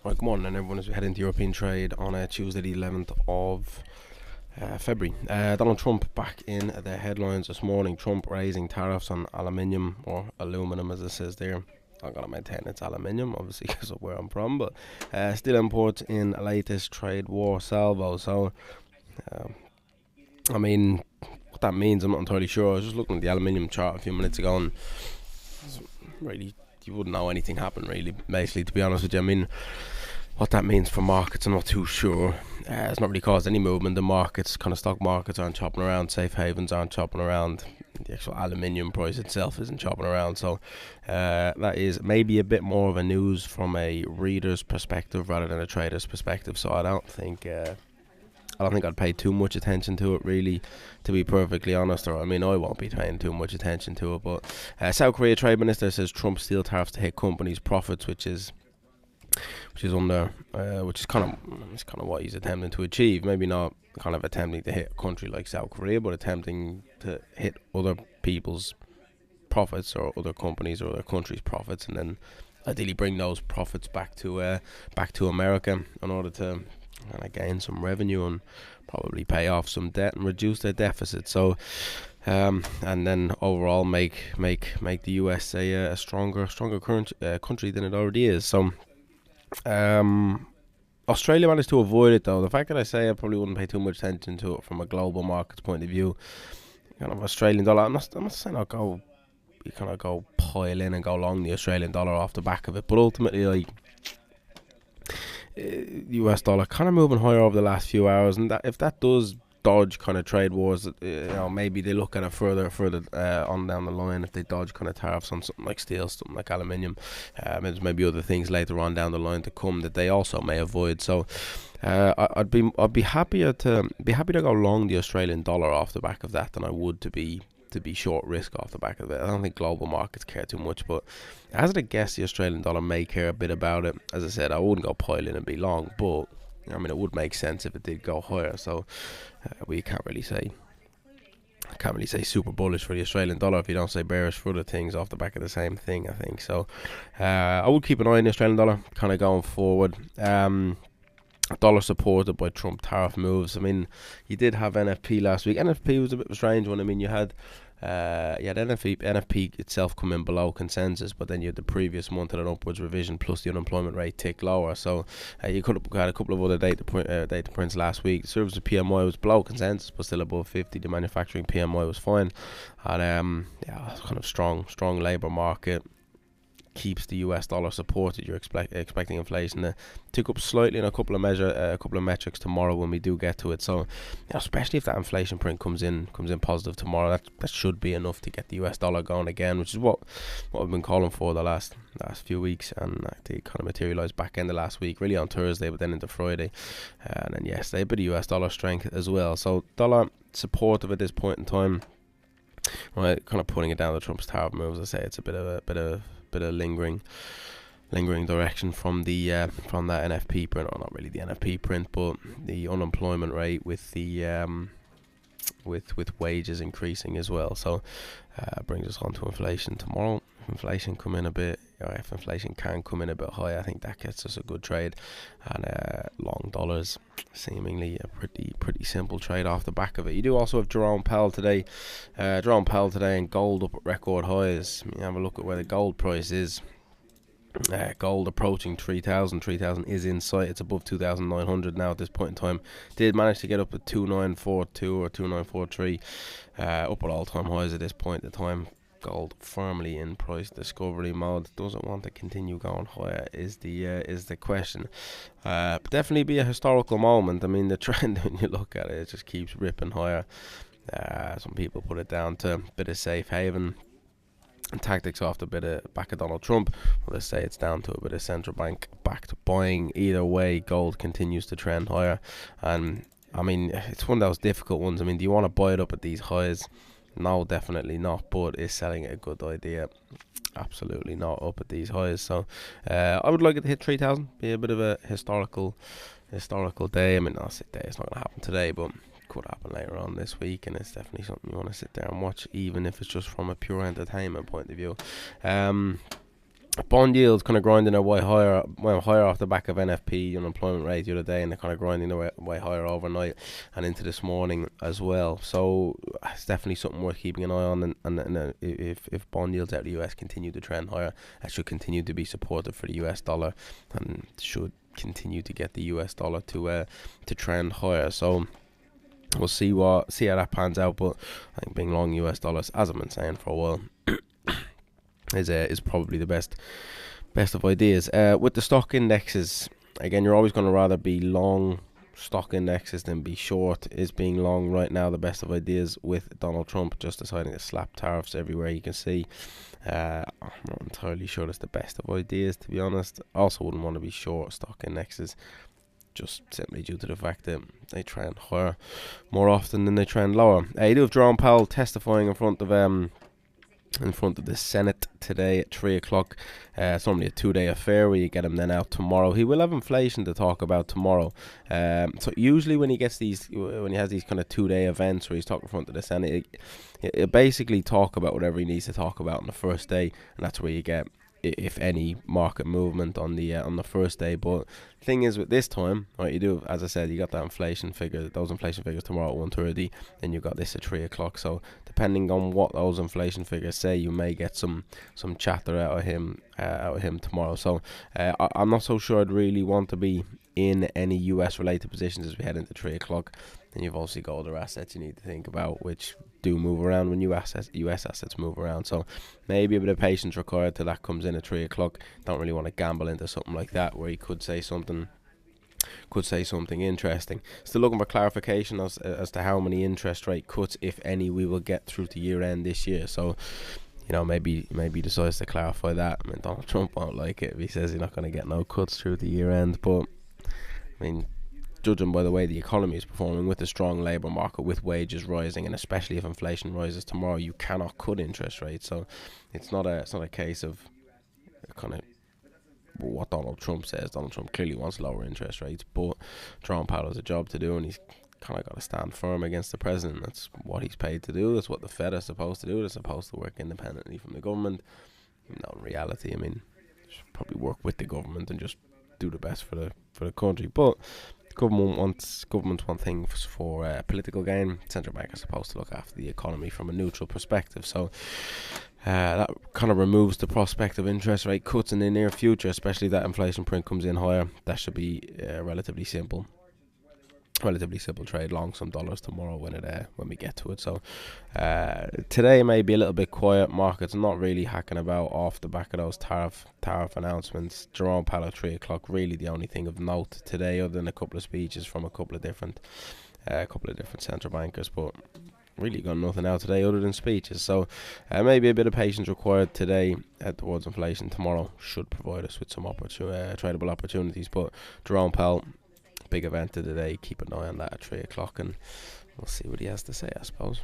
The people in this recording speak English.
Right, good morning, and everyone, as we head into European trade on Tuesday, the 11th of February. Donald Trump back in the headlines this morning. Trump raising tariffs on aluminium, or aluminum as it says there. I'm going to maintain it's aluminium, obviously, because of where I'm from, but still imports in latest trade war salvo. So, um, I mean, what that means, I'm not entirely sure. I was just looking at the aluminium chart a few minutes ago, and really, you wouldn't know anything happened, really, basically, to be honest with you. I mean, what that means for markets, I'm not too sure. It's not really caused any movement. The markets, kind of stock markets, aren't chopping around. Safe havens aren't chopping around. The actual aluminium price itself isn't chopping around. So that is maybe a bit more of a news from a reader's perspective rather than a trader's perspective. So I don't think I'd pay too much attention to it, really, to be perfectly honest. Or I mean, I won't be paying too much attention to it. But South Korea Trade Minister says Trump steel tariffs to hit companies' profits, which is kind of what he's attempting to achieve. Maybe not kind of attempting to hit a country like South Korea, but attempting to hit other people's profits, or other companies or other countries' profits, and then ideally bring those profits back to America in order to kind of gain some revenue and probably pay off some debt and reduce their deficit. So. And then overall make the US a stronger country than it already is. So Australia managed to avoid it, though. The fact that I say I probably wouldn't pay too much attention to it from a global markets point of view, kind of Australian dollar. I'm not saying I'll go, you kind of go pile in and go long the Australian dollar off the back of it, but ultimately, like, US dollar kind of moving higher over the last few hours, and that if that does dodge kind of trade wars, maybe they look at it further on down the line. If they dodge kind of tariffs on something like steel, something like aluminium, there's maybe other things later on down the line to come that they also may avoid. So I'd be happier to go long the Australian dollar off the back of that than I would to be short risk off the back of it. I don't think global markets care too much, but as I'd guess the Australian dollar may care a bit about it. As I said, I wouldn't go piling and be long, but I mean, it would make sense if it did go higher. So we can't really say super bullish for the Australian dollar if you don't say bearish for other things off the back of the same thing, I think. So I would keep an eye on the Australian dollar kind of going forward. Dollar supported by Trump tariff moves. I mean, you did have NFP last week. NFP was a bit of a strange one. I mean, you had NFP itself come in below consensus, but then you had the previous month at an upwards revision, plus the unemployment rate tick lower. So you could have had a couple of other data prints last week. The services PMI was below consensus, but still above 50. The manufacturing PMI was fine, and kind of strong labour market keeps the US dollar supported. You're expecting inflation to tick up slightly in a couple of metrics tomorrow when we do get to it. So, especially if that inflation print comes in positive tomorrow, that should be enough to get the US dollar going again, which is what we've been calling for the last few weeks, and they kind of materialised back end of last week, really on Thursday, but then into Friday, and then yesterday. But the US dollar strength as well. So dollar supportive at this point in time. Right, kind of putting it down to Trump's tariff moves. I say it's a bit of lingering direction from the from that NFP print, or not really the NFP print, but the unemployment rate with the with wages increasing as well. So brings us on to inflation tomorrow. If inflation can come in a bit high, I think that gets us a good trade, and long dollars seemingly a pretty simple trade off the back of it. You do also have Jerome Powell today, and gold up at record highs. You have a look at where the gold price is. Gold approaching 3,000 is in sight. It's above 2,900 now at this point in time. Did manage to get up at 2,942 or 2,943, up at all-time highs at this point in time. Gold firmly in price discovery mode. Does it want to continue going higher is the question. But definitely be a historical moment. I mean, the trend, when you look at it, it just keeps ripping higher. Some people put it down to a bit of safe haven and tactics off the back of Donald Trump. Well, let's say it's down to a bit of central bank backed buying. Either way, gold continues to trend higher, and I mean, it's one of those difficult ones. I mean, do you want to buy it up at these highs? No, definitely not. But is selling it a good idea? Absolutely not up at these highs. So I would like it to hit 3,000. Be a bit of a historical day. I mean, I'll say day. It's not going to happen today, but could happen later on this week, and it's definitely something you want to sit there and watch, even if it's just from a pure entertainment point of view. Bond yields kind of grinding their way higher, well, higher off the back of NFP unemployment rate the other day, and they're kind of grinding their way higher overnight and into this morning as well. So it's definitely something worth keeping an eye on. And if bond yields out of the US continue to trend higher, that should continue to be supportive for the US dollar, and should continue to get the US dollar to trend higher. So we'll see how that pans out. But I think being long US dollars, as I've been saying for a while, is probably the best of ideas. With the stock indexes, again, you're always going to rather be long stock indexes than be short. Is being long right now the best of ideas with Donald Trump just deciding to slap tariffs everywhere you can see? I'm not entirely sure it's the best of ideas, to be honest. I also wouldn't want to be short stock indexes, just simply due to the fact that they trend higher more often than they trend lower. You do have Jerome Powell testifying in front of the Senate today at 3 o'clock. It's normally a 2-day affair where you get him then out tomorrow. He will have inflation to talk about tomorrow. So usually when he has these kind of 2-day events where he's talking in front of the Senate, he'll basically talk about whatever he needs to talk about on the first day, and that's where you get, if any, market movement on the first day. But the thing is, with this time, right, you do, as I said, you got that inflation figure, those inflation figures tomorrow at 1:30, then you got this at 3 o'clock. So depending on what those inflation figures say, you may get some chatter out of him tomorrow. So I'm not so sure I'd really want to be in any US related positions as we head into 3 o'clock. Then you've also got other assets you need to think about, which do move around when US assets move around. So maybe a bit of patience required till that comes in at 3 o'clock. Don't really want to gamble into something like that where he could say something interesting. Still looking for clarification as to how many interest rate cuts, if any, we will get through to year end this year. So maybe he decides to clarify that. I mean, Donald Trump won't like it if he says he's not going to get no cuts through the year end, but I mean, judging by the way the economy is performing, with a strong labour market, with wages rising, and especially if inflation rises tomorrow, you cannot cut interest rates. So it's not a case of kind of what Donald Trump says. Donald Trump clearly wants lower interest rates, but Jerome Powell has a job to do, and he's kind of got to stand firm against the president. That's what he's paid to do. That's what the Fed is supposed to do. They're supposed to work independently from the government. In reality, I mean, should probably work with the government and just do the best for the country. But government wants things for political gain. Central bank is supposed to look after the economy from a neutral perspective. So that kind of removes the prospect of interest rate cuts in the near future, especially if that inflation print comes in higher. That should be relatively simple trade, long some dollars tomorrow when we get to it. So today may be a little bit quiet. Markets not really hacking about off the back of those tariff announcements. Jerome Powell at 3 o'clock, really the only thing of note today, other than a couple of speeches from a couple of different central bankers, but really got nothing out today other than speeches. So maybe a bit of patience required today towards inflation. Tomorrow should provide us with some tradable opportunities. But Jerome Powell, big event of the day, keep an eye on that at 3 o'clock, and we'll see what he has to say, I suppose.